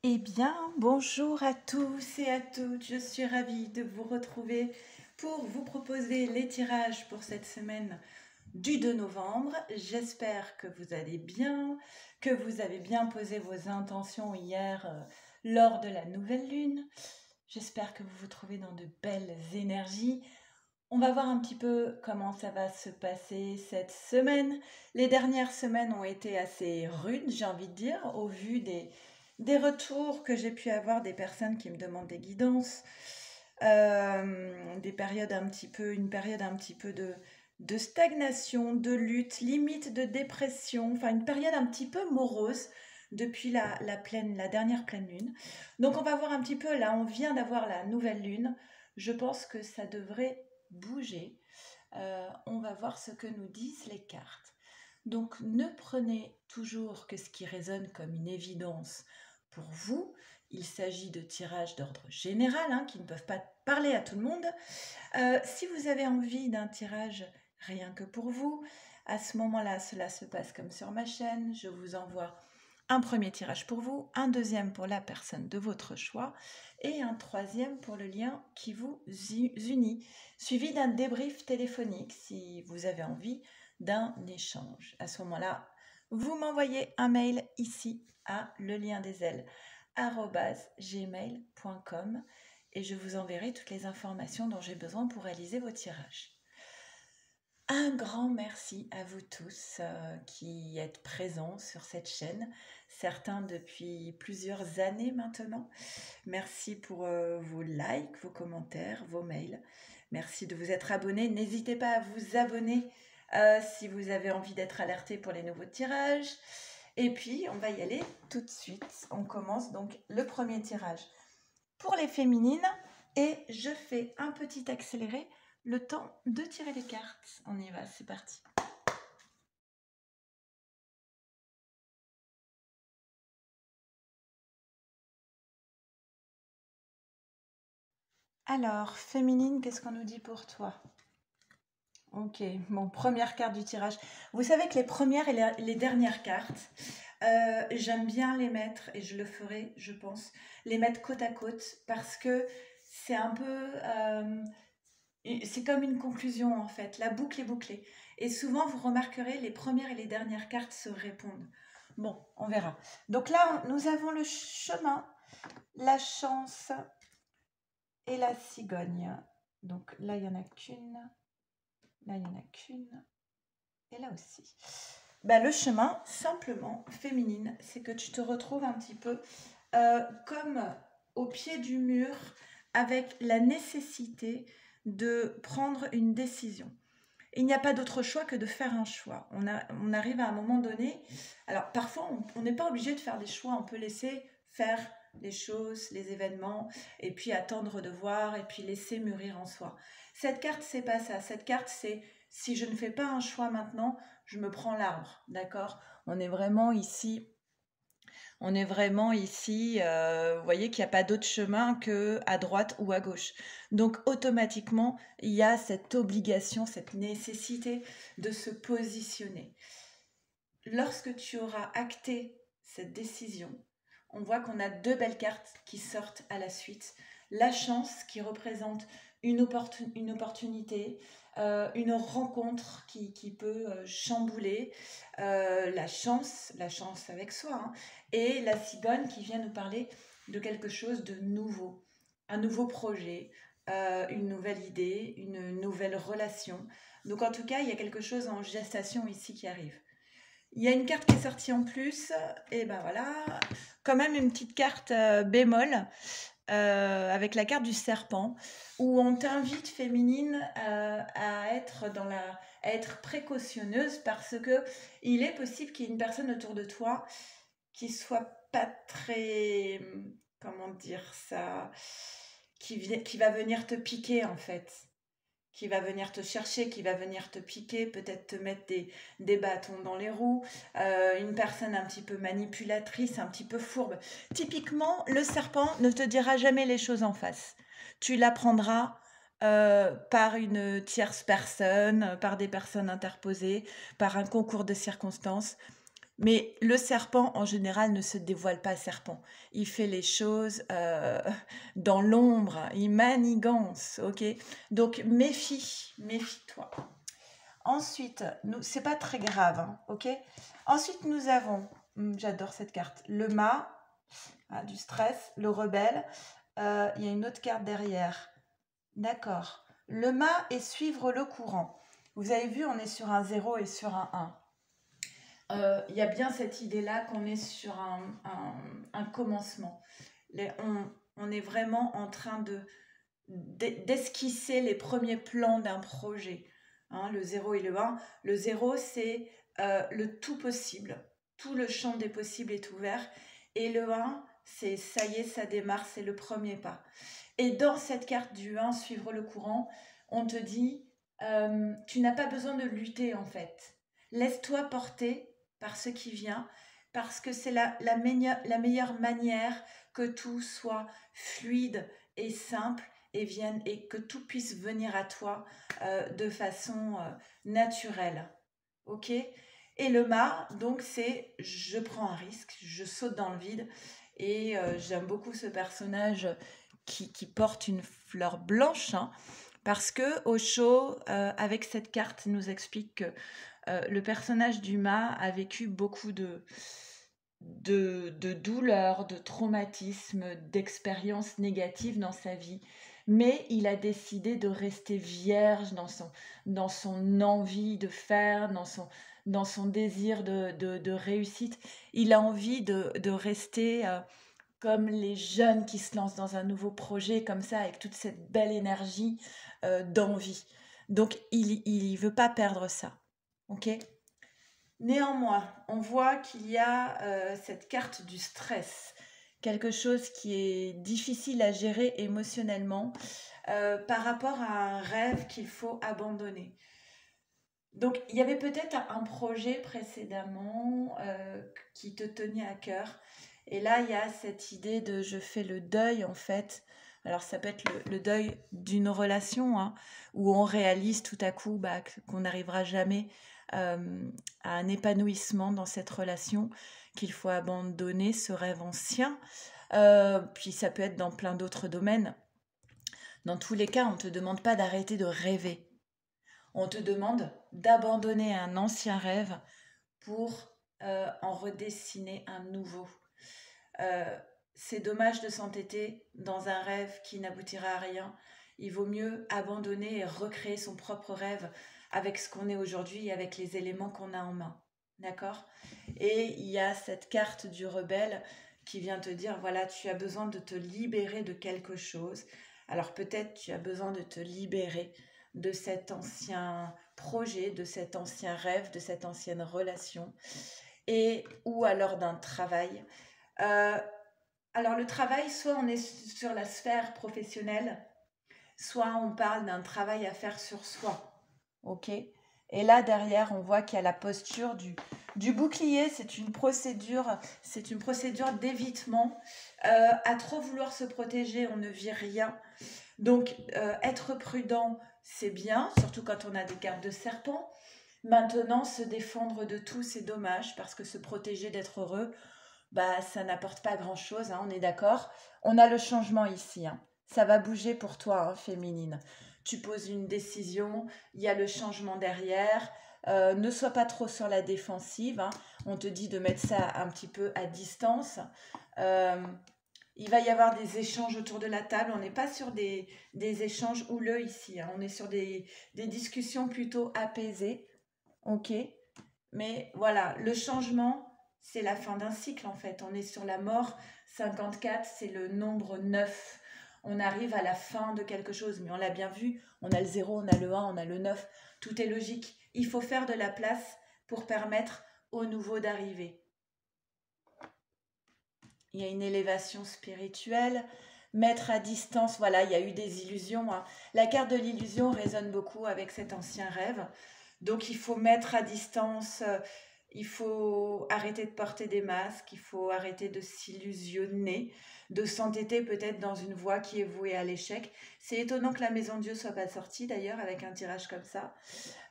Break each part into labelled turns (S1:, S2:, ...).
S1: Eh bien, bonjour à tous et à toutes. Je suis ravie de vous retrouver pour vous proposer les tirages pour cette semaine du 2 novembre. J'espère que vous allez bien, que vous avez bien posé vos intentions hier lors de la nouvelle lune. J'espère que vous vous trouvez dans de belles énergies. On va voir un petit peu comment ça va se passer cette semaine. Les dernières semaines ont été assez rudes, j'ai envie de dire, au vu des retours que j'ai pu avoir des personnes qui me demandent des guidances, des périodes une période un petit peu de stagnation, de lutte, limite de dépression, enfin une période un petit peu morose depuis la dernière pleine lune. Donc on va voir un petit peu, là on vient d'avoir la nouvelle lune, je pense que ça devrait bouger. On va voir ce que nous disent les cartes. Donc ne prenez toujours que ce qui résonne comme une évidence pour vous. Il s'agit de tirages d'ordre général qui ne peuvent pas parler à tout le monde. Si vous avez envie d'un tirage rien que pour vous, à ce moment-là, cela se passe comme sur ma chaîne. Je vous envoie un premier tirage pour vous, un deuxième pour la personne de votre choix et un troisième pour le lien qui vous unit, suivi d'un débrief téléphonique si vous avez envie d'un échange. À ce moment-là, vous m'envoyez un mail ici à leliendesailes@gmail.com et je vous enverrai toutes les informations dont j'ai besoin pour réaliser vos tirages. Un grand merci à vous tous qui êtes présents sur cette chaîne, certains depuis plusieurs années maintenant. Merci pour vos likes, vos commentaires, vos mails. Merci de vous être abonnés. N'hésitez pas à vous abonner si vous avez envie d'être alerté pour les nouveaux tirages. Et puis, on va y aller tout de suite. On commence donc le premier tirage pour les féminines et je fais un petit accéléré le temps de tirer les cartes. On y va, c'est parti. Alors, féminine, qu'est-ce qu'on nous dit pour toi? Ok, bon, première carte du tirage. Vous savez que les premières et les dernières cartes, j'aime bien les mettre, et je le ferai, je pense, les mettre côte à côte, parce que c'est un peu... c'est comme une conclusion, en fait. La boucle est bouclée. Et souvent, vous remarquerez, les premières et les dernières cartes se répondent. Bon, on verra. Donc là, nous avons le chemin, la chance et la cigogne. Donc là, il n'y en a qu'une. Là, il n'y en a qu'une. Et là aussi. Bah, le chemin, simplement, féminine, c'est que tu te retrouves un petit peu comme au pied du mur avec la nécessité de prendre une décision. Il n'y a pas d'autre choix que de faire un choix. On arrive à un moment donné. Alors parfois, on n'est pas obligé de faire des choix. On peut laisser faire les choses, les événements, et puis attendre de voir, et puis laisser mûrir en soi. Cette carte, c'est pas ça. Cette carte, c'est si je ne fais pas un choix maintenant, je me prends l'arbre. D'accord? On est vraiment ici. Vous voyez qu'il n'y a pas d'autre chemin que à droite ou à gauche. Donc automatiquement, il y a cette obligation, cette nécessité de se positionner. Lorsque tu auras acté cette décision, on voit qu'on a deux belles cartes qui sortent à la suite. La chance qui représente une opportunité, une rencontre qui peut chambouler, la chance avec soi, et la cigogne qui vient nous parler de quelque chose de nouveau, un nouveau projet, une nouvelle idée, une nouvelle relation. Donc en tout cas, il y a quelque chose en gestation ici qui arrive. Il y a une carte qui est sortie en plus, et ben voilà, quand même une petite carte bémol, avec la carte du serpent, où on t'invite, féminine, à être précautionneuse, parce que il est possible qu'il y ait une personne autour de toi qui soit pas très, comment dire ça, qui va venir te piquer en fait, qui va venir te chercher, qui va venir te piquer, peut-être te mettre des bâtons dans les roues, une personne un petit peu manipulatrice, un petit peu fourbe. Typiquement, le serpent ne te dira jamais les choses en face. Tu l'apprendras par une tierce personne, par des personnes interposées, par un concours de circonstances. Mais le serpent, en général, ne se dévoile pas serpent. Il fait les choses dans l'ombre, il manigance, ok? Donc méfie-toi. Ensuite, c'est pas très grave, hein, ok? Ensuite, nous avons, j'adore cette carte, le mât, du stress, le rebelle. Il y a une autre carte derrière. D'accord. Le mât est suivre le courant. Vous avez vu, on est sur un 0 et sur un 1. Il y a bien cette idée-là qu'on est sur un commencement. On est vraiment en train d'esquisser les premiers plans d'un projet. Hein, le 0 et le 1. Le 0, c'est le tout possible. Tout le champ des possibles est ouvert. Et le 1, c'est ça y est, ça démarre, c'est le premier pas. Et dans cette carte du 1, suivre le courant, on te dit, tu n'as pas besoin de lutter en fait. Laisse-toi porter par ce qui vient, parce que c'est la meilleure manière que tout soit fluide et simple et que tout puisse venir à toi de façon naturelle. Ok? Et le mât, donc, c'est je prends un risque, je saute dans le vide. Et j'aime beaucoup ce personnage qui porte une fleur blanche, hein, parce que Osho, avec cette carte, nous explique que le personnage du mât a vécu beaucoup de douleurs, de traumatismes, d'expériences négatives dans sa vie. Mais il a décidé de rester vierge dans son envie de faire, dans son désir de réussite. Il a envie de rester comme les jeunes qui se lancent dans un nouveau projet, comme ça, avec toute cette belle énergie d'envie. Donc, il ne veut pas perdre ça. Ok ? Néanmoins, on voit qu'il y a cette carte du stress, quelque chose qui est difficile à gérer émotionnellement par rapport à un rêve qu'il faut abandonner. Donc, il y avait peut-être un projet précédemment qui te tenait à cœur. Et là, il y a cette idée de je fais le deuil, en fait. Alors, ça peut être le deuil d'une relation, hein, où on réalise tout à coup qu'on n'arrivera jamais à un épanouissement dans cette relation, qu'il faut abandonner ce rêve ancien. Puis, ça peut être dans plein d'autres domaines. Dans tous les cas, on ne te demande pas d'arrêter de rêver. On te demande d'abandonner un ancien rêve pour en redessiner un nouveau. C'est dommage de s'entêter dans un rêve qui n'aboutira à rien. Il vaut mieux abandonner et recréer son propre rêve avec ce qu'on est aujourd'hui et avec les éléments qu'on a en main. D'accord ? Et il y a cette carte du rebelle qui vient te dire, voilà, tu as besoin de te libérer de quelque chose. Alors peut-être tu as besoin de te libérer de cet ancien projet, de cet ancien rêve, de cette ancienne relation, ou alors d'un travail. Alors le travail, soit on est sur la sphère professionnelle, soit on parle d'un travail à faire sur soi. Ok ? Et là derrière, on voit qu'il y a la posture du bouclier. C'est une procédure d'évitement. À trop vouloir se protéger, on ne vit rien. Donc être prudent, c'est bien, surtout quand on a des cartes de serpent. Maintenant, se défendre de tout, c'est dommage, parce que se protéger d'être heureux, ça n'apporte pas grand-chose, hein, on est d'accord. On a le changement ici, hein. Ça va bouger pour toi, hein, féminine. Tu poses une décision, il y a le changement derrière. Ne sois pas trop sur la défensive, hein. On te dit de mettre ça un petit peu à distance. Il va y avoir des échanges autour de la table. On n'est pas sur des échanges houleux ici, hein. On est sur des discussions plutôt apaisées. Ok ? Mais voilà, le changement, c'est la fin d'un cycle en fait. On est sur la mort. 54, c'est le nombre 9. On arrive à la fin de quelque chose. Mais on l'a bien vu, on a le 0, on a le 1, on a le 9. Tout est logique. Il faut faire de la place pour permettre au nouveau d'arriver. Il y a une élévation spirituelle, mettre à distance, voilà, il y a eu des illusions, hein. La carte de l'illusion résonne beaucoup avec cet ancien rêve. Donc il faut mettre à distance, il faut arrêter de porter des masques, il faut arrêter de s'illusionner, de s'entêter peut-être dans une voie qui est vouée à l'échec. C'est étonnant que la Maison Dieu soit pas sortie d'ailleurs avec un tirage comme ça.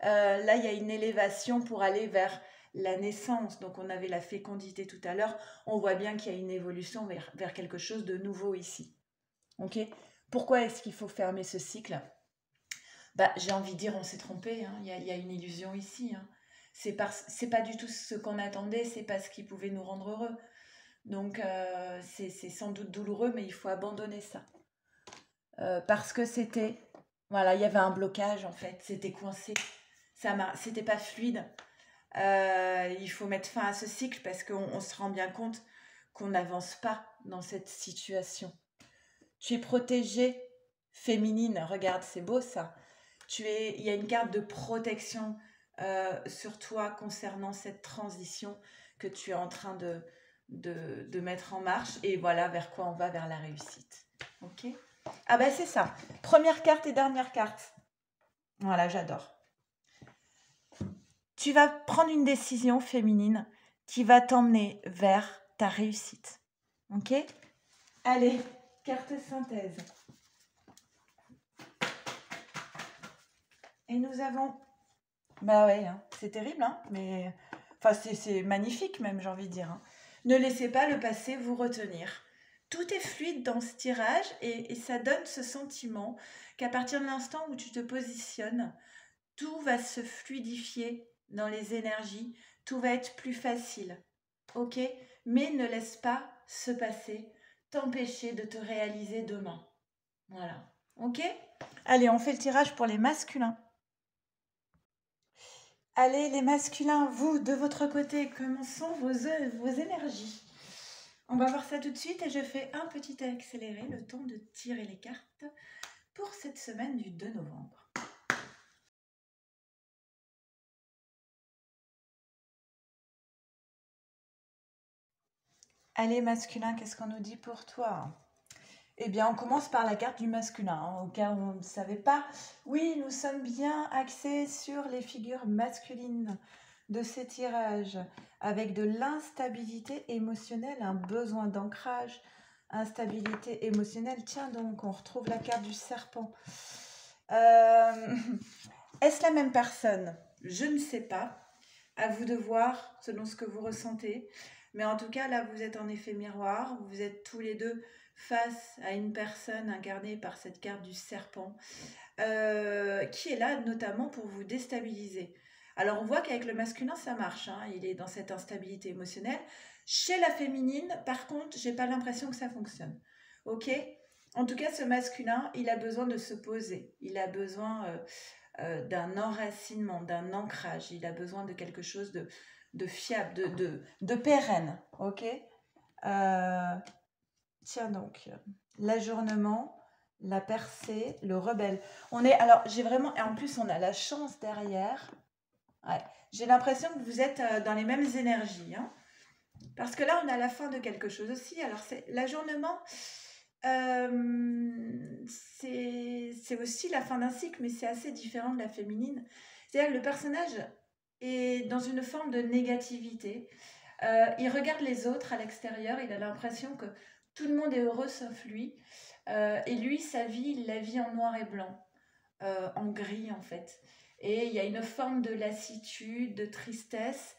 S1: Là, il y a une élévation pour aller vers la naissance. Donc on avait la fécondité tout à l'heure. On voit bien qu'il y a une évolution vers quelque chose de nouveau ici. Ok? Pourquoi est-ce qu'il faut fermer ce cycle? Bah, j'ai envie de dire, on s'est trompé, hein. Il y a une illusion ici, hein. C'est pas du tout ce qu'on attendait, c'est pas ce qui pouvait nous rendre heureux. Donc c'est sans doute douloureux, mais il faut abandonner ça. Parce que voilà, il y avait un blocage en fait, c'était coincé, c'était pas fluide. Il faut mettre fin à ce cycle parce qu'on se rend bien compte qu'on n'avance pas dans cette situation. Tu es protégée, féminine, regarde, c'est beau ça. Il y a une carte de protection sur toi concernant cette transition que tu es en train de mettre en marche. Et voilà vers quoi on va, vers la réussite. Ok? Ah ben c'est ça. Première carte et dernière carte. Voilà, j'adore. Tu vas prendre une décision féminine qui va t'emmener vers ta réussite. Ok? Allez, carte synthèse. Et nous avons... Bah ouais, hein, c'est terrible, hein, mais... Enfin, c'est magnifique même, j'ai envie de dire. Hein. Ne laissez pas le passé vous retenir. Tout est fluide dans ce tirage et ça donne ce sentiment qu'à partir de l'instant où tu te positionnes, tout va se fluidifier dans les énergies, tout va être plus facile. Ok? Mais ne laisse pas ce passé t'empêcher de te réaliser demain. Voilà. Ok? Allez, on fait le tirage pour les masculins. Allez, les masculins, vous, de votre côté, comment sont vos énergies? On va voir ça tout de suite et je fais un petit accéléré, le temps de tirer les cartes pour cette semaine du 2 novembre. Allez, masculin, qu'est-ce qu'on nous dit pour toi? Eh bien, on commence par la carte du masculin, hein, au cas où on ne savait pas. Oui, nous sommes bien axés sur les figures masculines de ces tirages, avec de l'instabilité émotionnelle, un besoin d'ancrage, instabilité émotionnelle. Tiens donc, on retrouve la carte du serpent. Est-ce la même personne? Je ne sais pas. À vous de voir selon ce que vous ressentez. Mais en tout cas, là, vous êtes en effet miroir. Vous êtes tous les deux face à une personne incarnée par cette carte du serpent, qui est là notamment pour vous déstabiliser. Alors, on voit qu'avec le masculin, ça marche. Hein, il est dans cette instabilité émotionnelle. Chez la féminine, par contre, j'ai pas l'impression que ça fonctionne. Ok? En tout cas, ce masculin, il a besoin de se poser. Il a besoin d'un enracinement, d'un ancrage. Il a besoin de quelque chose de fiable, de pérenne. Ok? Tiens donc, l'ajournement, la percée, le rebelle. Alors, j'ai vraiment, et en plus, on a la chance derrière. Ouais, j'ai l'impression que vous êtes dans les mêmes énergies. Hein, parce que là, on a la fin de quelque chose aussi. Alors, l'ajournement, c'est aussi la fin d'un cycle, mais c'est assez différent de la féminine. C'est-à-dire que le personnage est dans une forme de négativité. Il regarde les autres à l'extérieur, il a l'impression que tout le monde est heureux sauf lui. Et lui, sa vie, il la vit en noir et blanc, en gris en fait. Et il y a une forme de lassitude, de tristesse.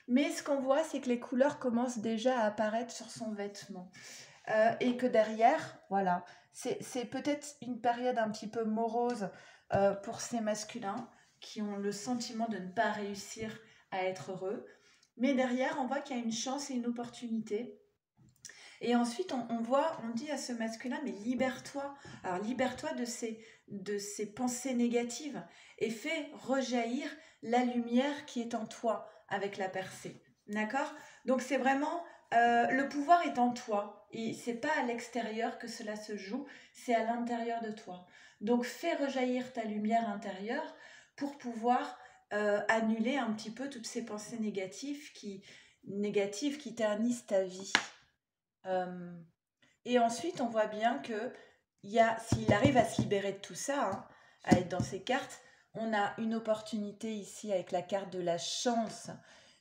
S1: Mais ce qu'on voit, c'est que les couleurs commencent déjà à apparaître sur son vêtement. Et que derrière, voilà, c'est peut-être une période un petit peu morose pour ces masculins qui ont le sentiment de ne pas réussir à être heureux. Mais derrière, on voit qu'il y a une chance et une opportunité. Et ensuite, on dit à ce masculin, mais libère-toi. Alors, libère-toi de ces pensées négatives et fais rejaillir la lumière qui est en toi avec la percée. D'accord? Donc, c'est vraiment, le pouvoir est en toi. Et c'est pas à l'extérieur que cela se joue, c'est à l'intérieur de toi. Donc, fais rejaillir ta lumière intérieure pour pouvoir annuler un petit peu toutes ces pensées négatives qui ternissent ta vie. Et ensuite, on voit bien que s'il arrive à se libérer de tout ça, hein, à être dans ses cartes, on a une opportunité ici avec la carte de la chance,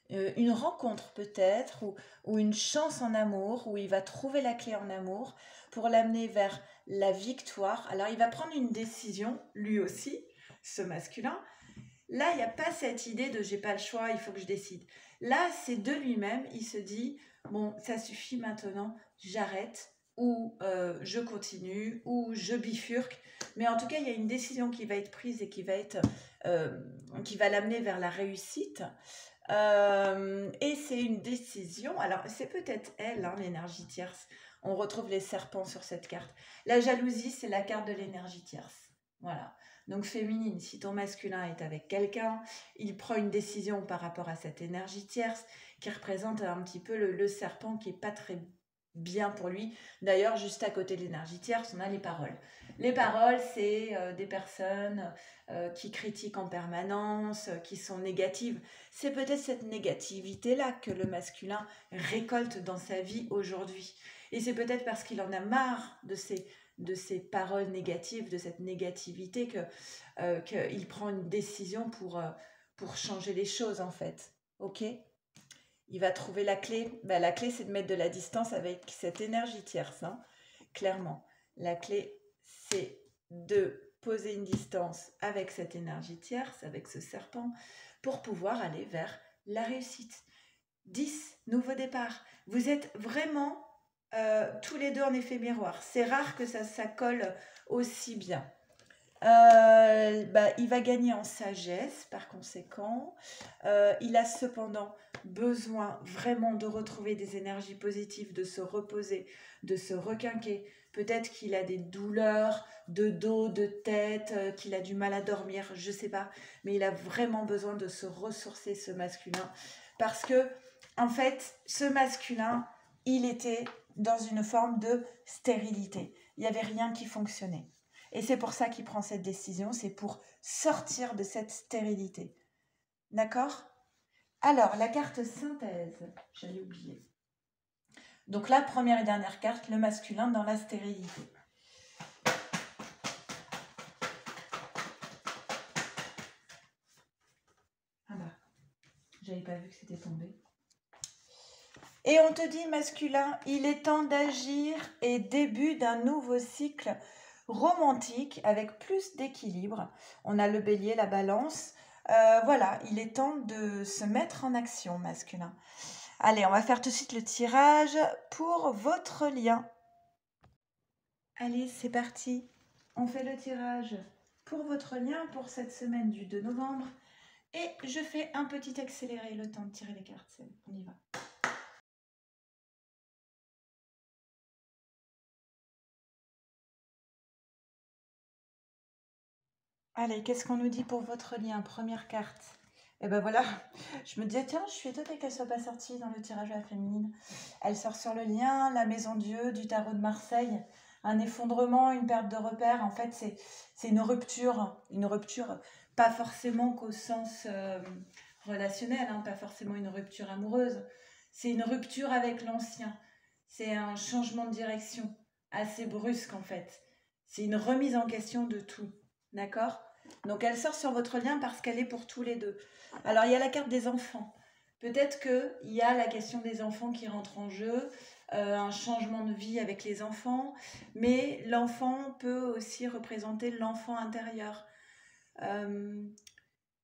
S1: une rencontre peut-être, ou une chance en amour, où il va trouver la clé en amour pour l'amener vers la victoire. Alors, il va prendre une décision, lui aussi, ce masculin. Là, il n'y a pas cette idée de j'ai pas le choix, il faut que je décide. Là, c'est de lui-même, il se dit, bon, ça suffit maintenant, j'arrête, ou je continue, ou je bifurque. Mais en tout cas, il y a une décision qui va être prise et qui va l'amener vers la réussite. Et c'est une décision, alors c'est peut-être elle, hein, l'énergie tierce. On retrouve les serpents sur cette carte. La jalousie, c'est la carte de l'énergie tierce. Voilà. Donc féminine, si ton masculin est avec quelqu'un, il prend une décision par rapport à cette énergie tierce qui représente un petit peu le serpent qui n'est pas très bien pour lui. D'ailleurs, juste à côté de l'énergie tierce, on a les paroles. Les paroles, c'est des personnes qui critiquent en permanence, qui sont négatives. C'est peut-être cette négativité-là que le masculin récolte dans sa vie aujourd'hui. Et c'est peut-être parce qu'il en a marre de ces paroles négatives, de cette négativité, qu'il prend une décision pour changer les choses, en fait. Ok ? Il va trouver la clé. Ben, la clé, c'est de mettre de la distance avec cette énergie tierce, hein, clairement. La clé, c'est de poser une distance avec cette énergie tierce, avec ce serpent, pour pouvoir aller vers la réussite. 10, nouveau départ. Vous êtes vraiment tous les deux en effet miroir. C'est rare que ça colle aussi bien. Il va gagner en sagesse par conséquent. Il a cependant besoin vraiment de retrouver des énergies positives, de se reposer, de se requinquer. Peut-être qu'il a des douleurs de dos, de tête, qu'il a du mal à dormir, je ne sais pas. Mais il a vraiment besoin de se ressourcer, ce masculin. Parce que, en fait, ce masculin, il était dans une forme de stérilité. Il n'y avait rien qui fonctionnait. Et c'est pour ça qu'il prend cette décision, c'est pour sortir de cette stérilité. D'accord ? Alors, la carte synthèse, j'allais oublier. Donc la première et dernière carte, le masculin dans la stérilité. Ah bah, j'avais pas vu que c'était tombé. Et on te dit, masculin, il est temps d'agir et début d'un nouveau cycle romantique avec plus d'équilibre. On a le bélier, la balance. Voilà, il est temps de se mettre en action, masculin. Allez, on va faire tout de suite le tirage pour votre lien. Allez, c'est parti. On fait le tirage pour votre lien pour cette semaine du 2 novembre. Et je fais un petit accéléré, le temps de tirer les cartes. On y va. Allez, qu'est-ce qu'on nous dit pour votre lien? Première carte. Et ben voilà, je me disais, tiens, je suis étonnée qu'elle ne soit pas sortie dans le tirage à la féminine. Elle sort sur le lien, la maison Dieu, du tarot de Marseille, un effondrement, une perte de repère. En fait, c'est une rupture, pas forcément qu'au sens relationnel, hein, pas forcément une rupture amoureuse. C'est une rupture avec l'ancien. C'est un changement de direction assez brusque en fait. C'est une remise en question de tout. D'accord ? Donc elle sort sur votre lien parce qu'elle est pour tous les deux. Alors il y a la carte des enfants. Peut-être qu'il y a la question des enfants qui rentre en jeu, un changement de vie avec les enfants, mais l'enfant peut aussi représenter l'enfant intérieur. Il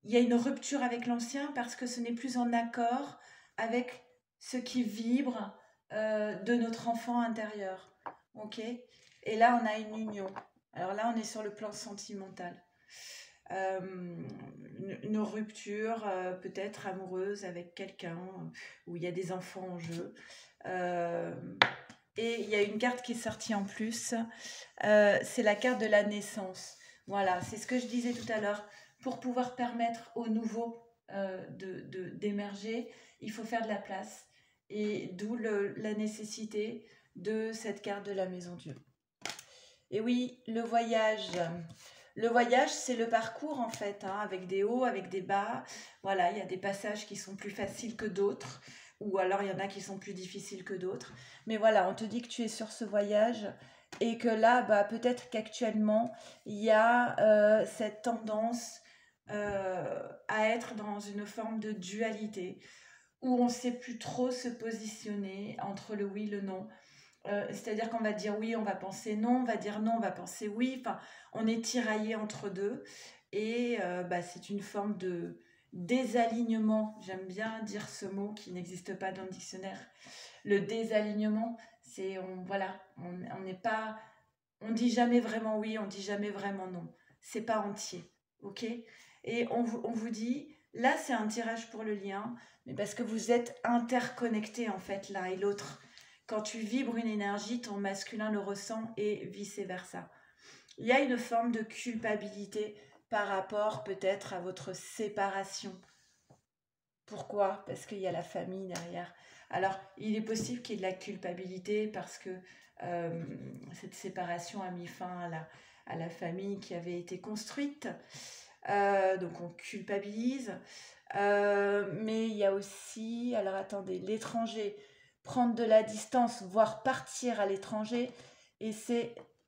S1: y a une rupture avec l'ancien parce que ce n'est plus en accord avec ce qui vibre de notre enfant intérieur. Ok ? Et là, on a une union. Alors là, on est sur le plan sentimental. Une rupture peut-être amoureuse avec quelqu'un où il y a des enfants en jeu. Et il y a une carte qui est sortie en plus, c'est la carte de la naissance. Voilà, c'est ce que je disais tout à l'heure. Pour pouvoir permettre au nouveau d'émerger, il faut faire de la place. Et d'où la nécessité de cette carte de la maison Dieu. Et oui, le voyage. Le voyage, c'est le parcours en fait, hein, avec des hauts, avec des bas. Voilà, il y a des passages qui sont plus faciles que d'autres, ou alors il y en a qui sont plus difficiles que d'autres. Mais voilà, on te dit que tu es sur ce voyage et que là, peut-être qu'actuellement, il y a cette tendance à être dans une forme de dualité, où on ne sait plus trop se positionner entre le oui et le non. C'est-à-dire qu'on va dire oui, on va penser non, on va dire non, on va penser oui. Enfin, on est tiraillé entre deux. Et c'est une forme de désalignement. J'aime bien dire ce mot qui n'existe pas dans le dictionnaire. Le désalignement, c'est on n'est pas, on dit jamais vraiment oui, on dit jamais vraiment non. C'est pas entier, ok? Et on vous dit, là c'est un tirage pour le lien, mais parce que vous êtes interconnectés en fait l'un et l'autre. Quand tu vibres une énergie, ton masculin le ressent et vice-versa. Il y a une forme de culpabilité par rapport peut-être à votre séparation. Pourquoi? Parce qu'il y a la famille derrière. Alors, il est possible qu'il y ait de la culpabilité parce que cette séparation a mis fin à la famille qui avait été construite. Donc, on culpabilise. Mais il y a aussi, alors attendez, l'étranger, prendre de la distance, voire partir à l'étranger. Et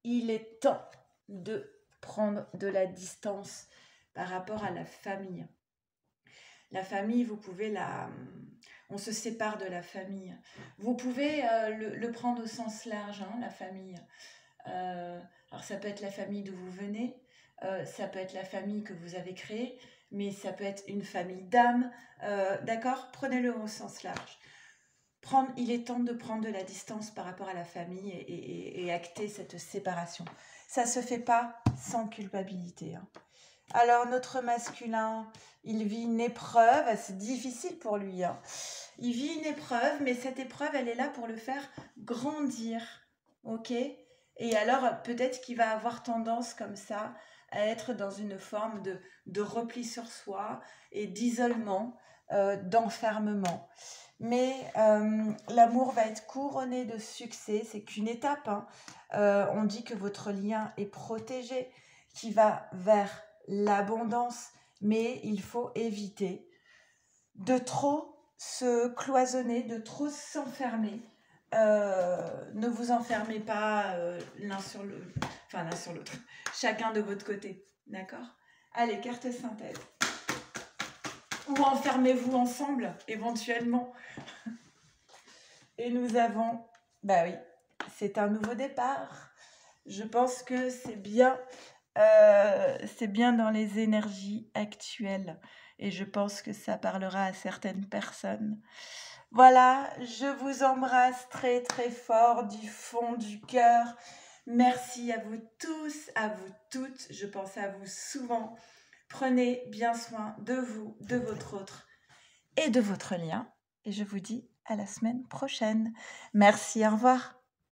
S1: il est temps de prendre de la distance par rapport à la famille. La famille, on se sépare de la famille. Vous pouvez le prendre au sens large, hein, la famille. Alors ça peut être la famille d'où vous venez, ça peut être la famille que vous avez créée, mais ça peut être une famille d'âmes. D'accord? Prenez-le au sens large. Il est temps de prendre de la distance par rapport à la famille et acter cette séparation. Ça ne se fait pas sans culpabilité, hein. Alors, notre masculin, il vit une épreuve, c'est difficile pour lui, hein. Il vit une épreuve, mais cette épreuve, elle est là pour le faire grandir, ok? Et alors, peut-être qu'il va avoir tendance comme ça à être dans une forme de repli sur soi et d'isolement, d'enfermement. Mais l'amour va être couronné de succès, c'est qu'une étape, hein. On dit que votre lien est protégé, qui va vers l'abondance, mais il faut éviter de trop se cloisonner, de trop s'enfermer. Ne vous enfermez pas l'un sur l'autre, chacun de votre côté, d'accord? Allez, carte synthèse. Ou enfermez-vous ensemble, éventuellement. Et nous avons, oui, c'est un nouveau départ. Je pense que c'est bien dans les énergies actuelles et je pense que ça parlera à certaines personnes. Voilà, je vous embrasse très très fort du fond du cœur. Merci à vous tous, à vous toutes. Je pense à vous souvent. Prenez bien soin de vous, de votre autre et de votre lien. Et je vous dis à la semaine prochaine. Merci, au revoir.